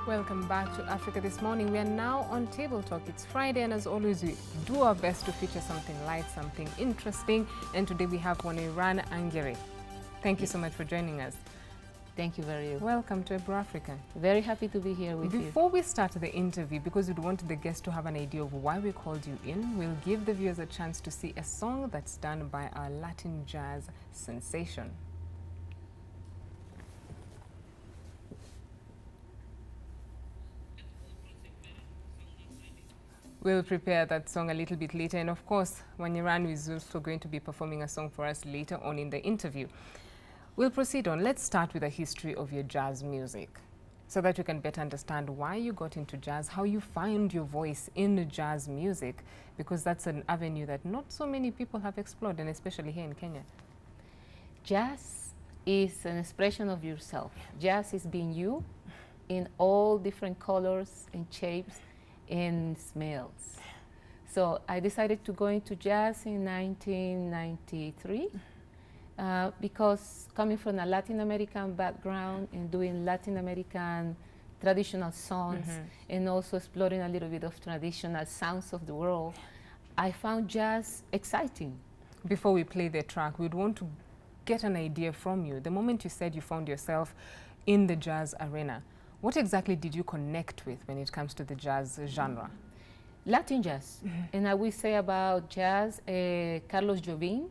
Welcome back to Africa This Morning. We are now on Table Talk. It's Friday, and as always, we do our best to feature something light, something interesting. And today we have Wanayran Angerer. Thank you so much for joining us. Thank you very much. Welcome to Ebro Africa. Very happy to be here with you. Before we start the interview, because we'd want the guests to have an idea of why we called you in, we'll give the viewers a chance to see a song that's done by our Latin jazz sensation. We'll prepare that song a little bit later. And of course, Wanayran is also going to be performing a song for us later on in the interview. We'll proceed on. Let's start with a history of your jazz music so that we can better understand why you got into jazz, how you found your voice in jazz music, because that's an avenue that not so many people have explored, and especially here in Kenya. Jazz is an expression of yourself. Jazz is being you in all different colors and shapes and smells. So I decided to go into jazz in 1993 because coming from a Latin American background and doing Latin American traditional songs and also exploring a little bit of traditional sounds of the world, I found jazz exciting. Before we play the track, we'd want to get an idea from you. The moment you said you found yourself in the jazz arena, what exactly did you connect with when it comes to the jazz genre? Latin jazz. And I will say about jazz, Carlos Jobim,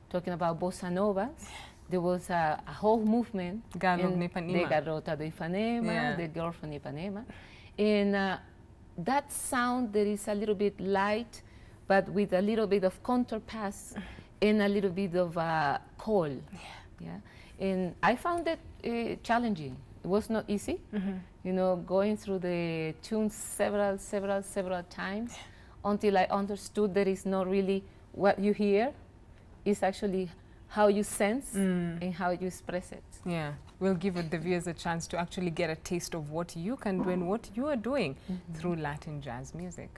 talking about bossa novas. There was a whole movement. The Garota de Ipanema, the girl from Ipanema. And that sound that is a little bit light, but with a little bit of counterpass and a little bit of call. Yeah. And I found it challenging. It was not easy, you know, going through the tunes several times until I understood that it's not really what you hear, it's actually how you sense and how you express it. Yeah, we'll give the viewers a chance to actually get a taste of what you can do and what you are doing through Latin jazz music.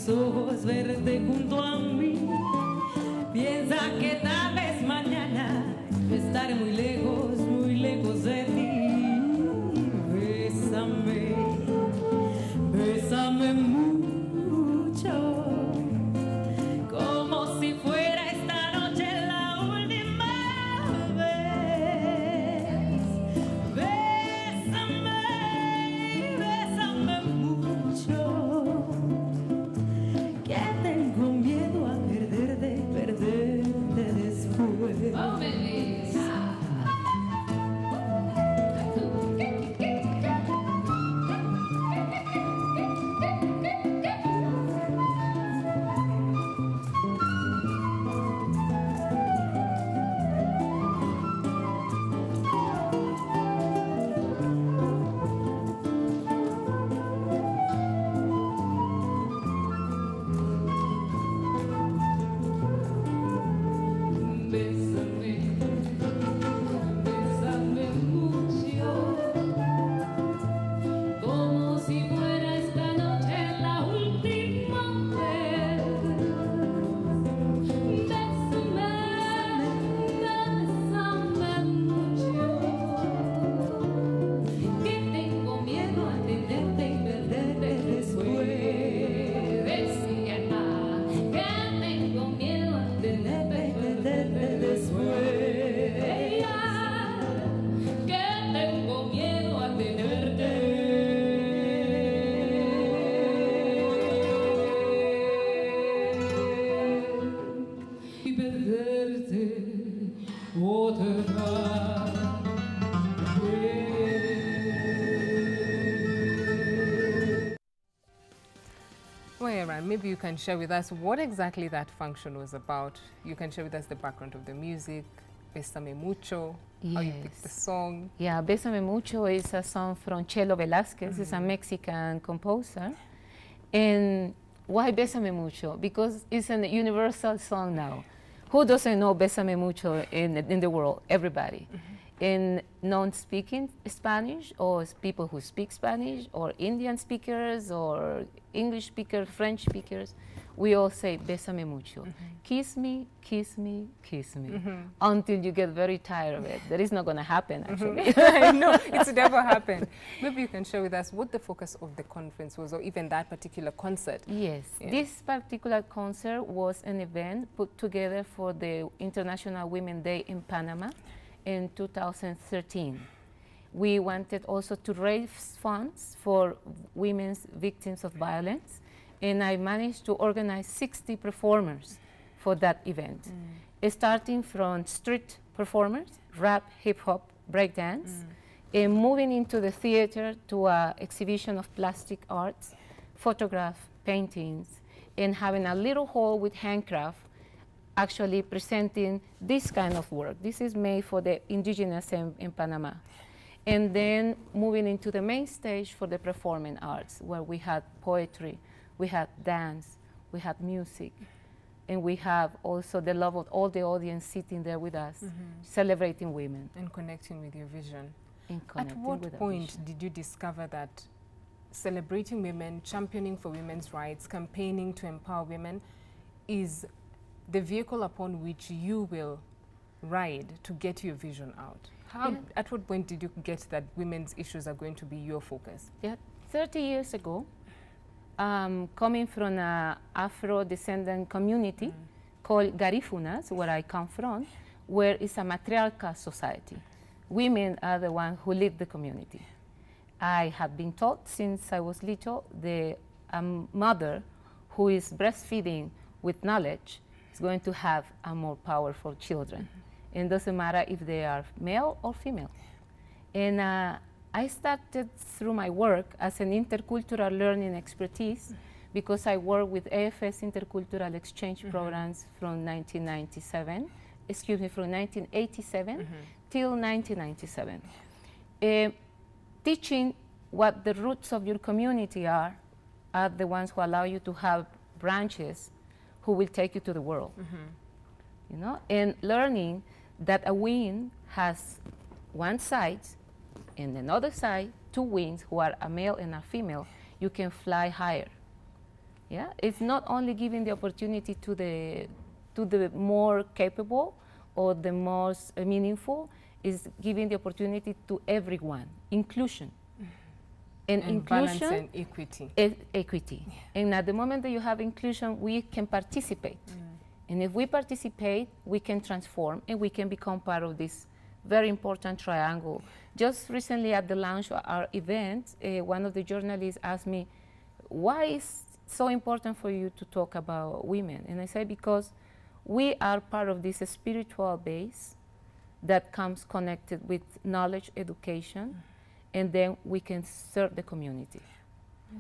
Ojos verte junto a mí. Piensa que tal vez mañana estaré muy lejos de ti. Bésame, bésame mucho, como si fuera esta noche la última vez. Bésame, bésame mucho. Tengo miedo a perderte después. Oh, au dehors. Wanayran, maybe you can share with us what exactly that function was about. You can share with us the background of the music, Bésame Mucho, how you picked the song. Yeah, Bésame Mucho is a song from Chelo Velázquez, he's a Mexican composer. And why Bésame Mucho? Because it's a universal song now. Who doesn't know Bésame Mucho in the world? Everybody. In non-speaking Spanish, or people who speak Spanish, or Indian speakers, or English speakers, French speakers, we all say Bésame Mucho. Kiss me, kiss me, kiss me, until you get very tired of it. That is not going to happen, actually. I know, it's never happened. Maybe you can share with us what the focus of the conference was, or even that particular concert. Yes, this particular concert was an event put together for the International Women's Day in Panama in 2013. We wanted also to raise funds for women's victims of violence, and I managed to organize 60 performers for that event, starting from street performers, rap, hip-hop, breakdance, and moving into the theater to an exhibition of plastic arts, photograph, paintings, and having a little hall with handcraft actually presenting this kind of work. This is made for the indigenous in Panama. And then moving into the main stage for the performing arts, where we had poetry, we had dance, we had music, and we have also the love of all the audience sitting there with us, celebrating women. And connecting with your vision. At what point did you discover that celebrating women, championing for women's rights, campaigning to empower women is the vehicle upon which you will ride to get your vision out? At what point did you get that women's issues are going to be your focus? Yeah, 30 years ago, coming from an Afro-descendant community called Garifunas, where I come from, where it's a matriarchal society. Women are the ones who lead the community. I have been taught since I was little, the mother who is breastfeeding with knowledge is going to have a more powerful children. And it doesn't matter if they are male or female. And I started through my work as an intercultural learning expertise because I work with AFS intercultural exchange programs from 1987 till 1997. Teaching what the roots of your community are the ones who allow you to have branches who will take you to the world. You know, and learning that a wing has one side and another side, two wings who are a male and a female, you can fly higher. Yeah, it's not only giving the opportunity to the more capable or the most meaningful, it's giving the opportunity to everyone, inclusion. And inclusion, balance and equity. Equity. Yeah. And at the moment that you have inclusion, we can participate. And if we participate, we can transform and we can become part of this very important triangle. Just recently at the launch of our event, one of the journalists asked me, why is it so important for you to talk about women? And I said, because we are part of this spiritual base that comes connected with knowledge, education, and then we can serve the community.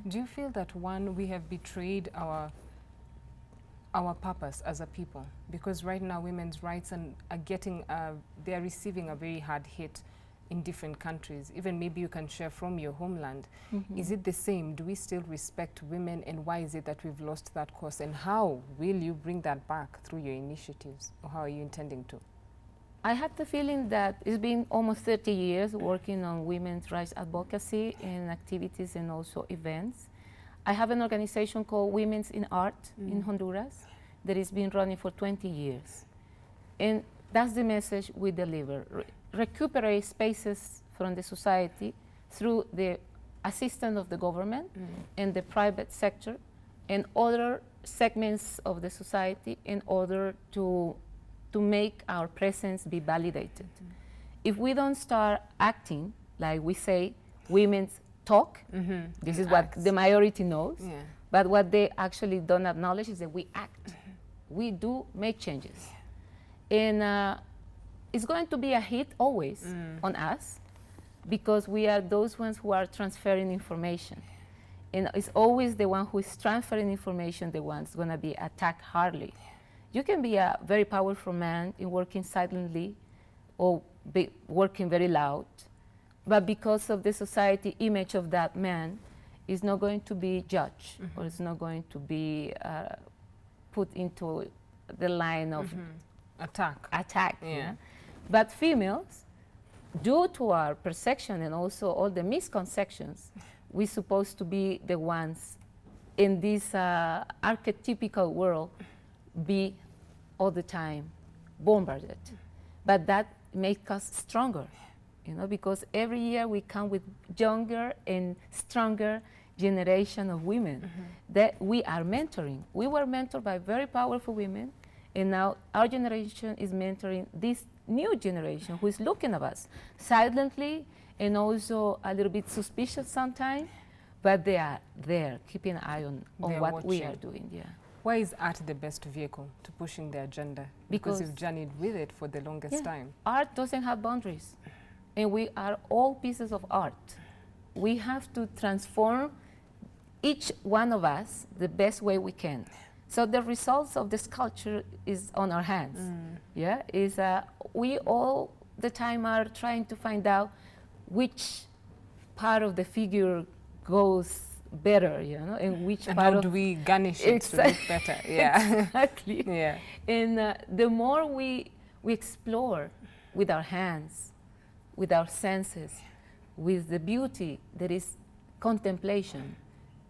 Do you feel that, one, we have betrayed our purpose as a people? Because right now women's rights are getting, they're receiving a very hard hit in different countries. Even maybe you can share from your homeland. Is it the same? Do we still respect women, and why is it that we've lost that cause? And how will you bring that back through your initiatives, or how are you intending to? I have the feeling that it's been almost 30 years working on women's rights advocacy and activities and also events. I have an organization called Women's in Art in Honduras that has been running for 20 years. And that's the message we deliver. Recuperate spaces from the society through the assistance of the government and the private sector and other segments of the society in order to make our presence be validated. If we don't start acting, like we say, women's talk, this is what the majority knows, but what they actually don't acknowledge is that we act. We do make changes. And it's going to be a hit always on us, because we are those ones who are transferring information. And it's always the one who is transferring information, the one's going to be attacked hardly. You can be a very powerful man in working silently or be working very loud, but because of the society image of that man, is not going to be judged, or it's not going to be put into the line of attack. Yeah. But females, due to our perception and also all the misconceptions, we're supposed to be the ones in this archetypical world be all the time bombarded. But that makes us stronger, you know, because every year we come with younger and stronger generation of women that we are mentoring. We were mentored by very powerful women, and now our generation is mentoring this new generation who is looking at us silently and also a little bit suspicious sometimes, but they are there, keeping an eye on what we are doing. Yeah. Why is art the best vehicle to pushing the agenda? Because you've journeyed with it for the longest time. Art doesn't have boundaries, and we are all pieces of art. We have to transform each one of us the best way we can. So the results of the sculpture is on our hands. Yeah, we all the time are trying to find out which part of the figure goes better, you know, and which and part how do we garnish it to look better? Yeah, exactly. Yeah, and the more we explore with our hands, with our senses, with the beauty that is contemplation,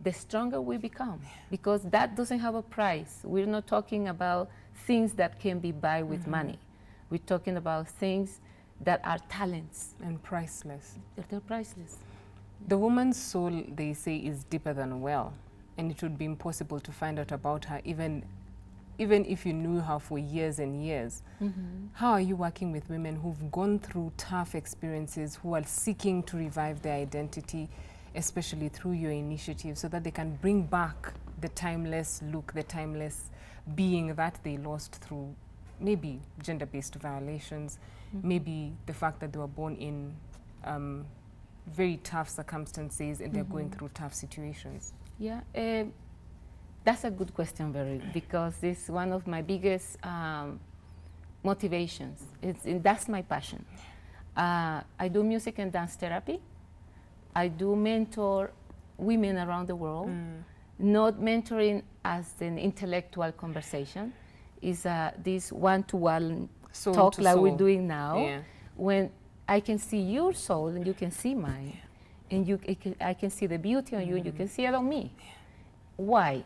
the stronger we become, because that doesn't have a price. We're not talking about things that can be bought with money. We're talking about things that are talents. and priceless. They're priceless. The woman's soul, they say, is deeper than well, and it would be impossible to find out about her even if you knew her for years and years. How are you working with women who've gone through tough experiences, who are seeking to revive their identity, especially through your initiative, so that they can bring back the timeless look, the timeless being that they lost through maybe gender-based violations, maybe the fact that they were born in very tough circumstances and they're going through tough situations? Yeah, that's a good question, Barry, because it's one of my biggest motivations. That's my passion. I do music and dance therapy. I do mentor women around the world, not mentoring as an intellectual conversation. Is this one-to-one talk like we're doing now, when I can see your soul and you can see mine, and I can see the beauty on you and you can see it on me. Why?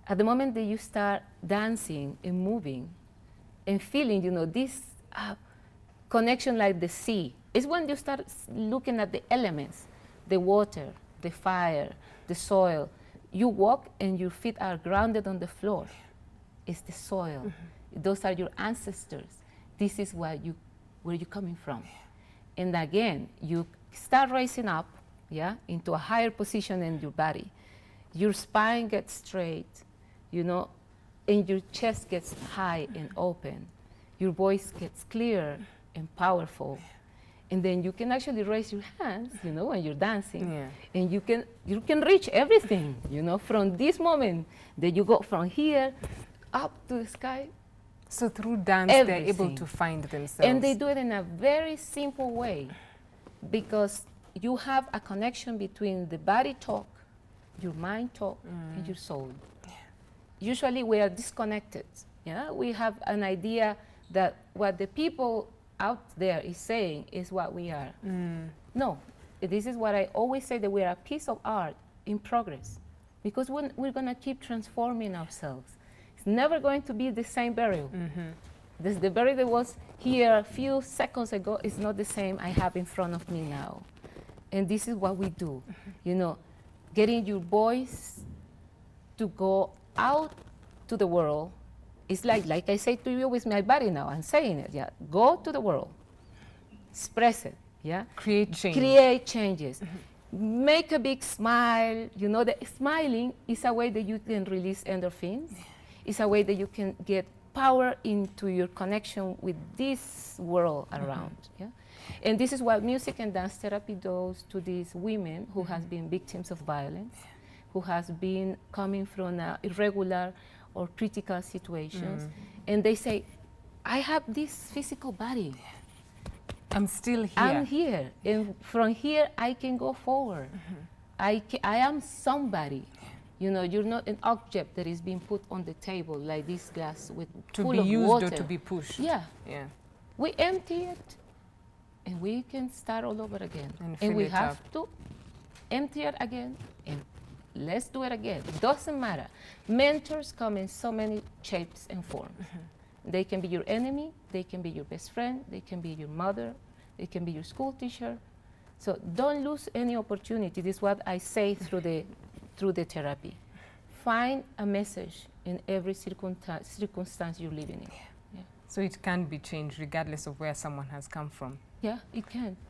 At the moment that you start dancing and moving and feeling, you know, this connection like the sea, is when you start looking at the elements, the water, the fire, the soil. You walk and your feet are grounded on the floor. It's the soil. Those are your ancestors. This is where you're coming from. And again, you start rising up, into a higher position in your body. Your spine gets straight, you know, and your chest gets high and open. Your voice gets clear and powerful. And then you can actually raise your hands, you know, when you're dancing. And you can reach everything, you know, from this moment that you go from here up to the sky. So through dance, they're able to find themselves. And they do it in a very simple way, because you have a connection between the body talk, your mind talk, and your soul. Usually we are disconnected. We have an idea that what the people out there is saying is what we are. No, this is what I always say, that we are a piece of art in progress, because we're going to keep transforming ourselves. It's never going to be the same burial. The burial that was here a few seconds ago is not the same I have in front of me now. And this is what we do, you know, getting your voice to go out to the world. It's like I say to you with my body now, I'm saying it, go to the world, express it, Create change. Create changes. Make a big smile, you know, that smiling is a way that you can release endorphins. It's a way that you can get power into your connection with this world around. Yeah? And this is what music and dance therapy does to these women who has been victims of violence, who has been coming from irregular or critical situations. And they say, I have this physical body. I'm still here. I'm here. And from here, I can go forward. I am somebody. You know, you're not an object that is being put on the table like this glass with full of water. Or to be pushed. Yeah. Yeah. We empty it, and we can start all over again. And we fill it have up. to empty it again, and let's do it again. Doesn't matter. Mentors come in so many shapes and forms. They can be your enemy, they can be your best friend, they can be your mother, they can be your school teacher. So don't lose any opportunity. This is what I say through the therapy. Find a message in every circumstance you're living in. Yeah. So it can be changed regardless of where someone has come from. Yeah, it can.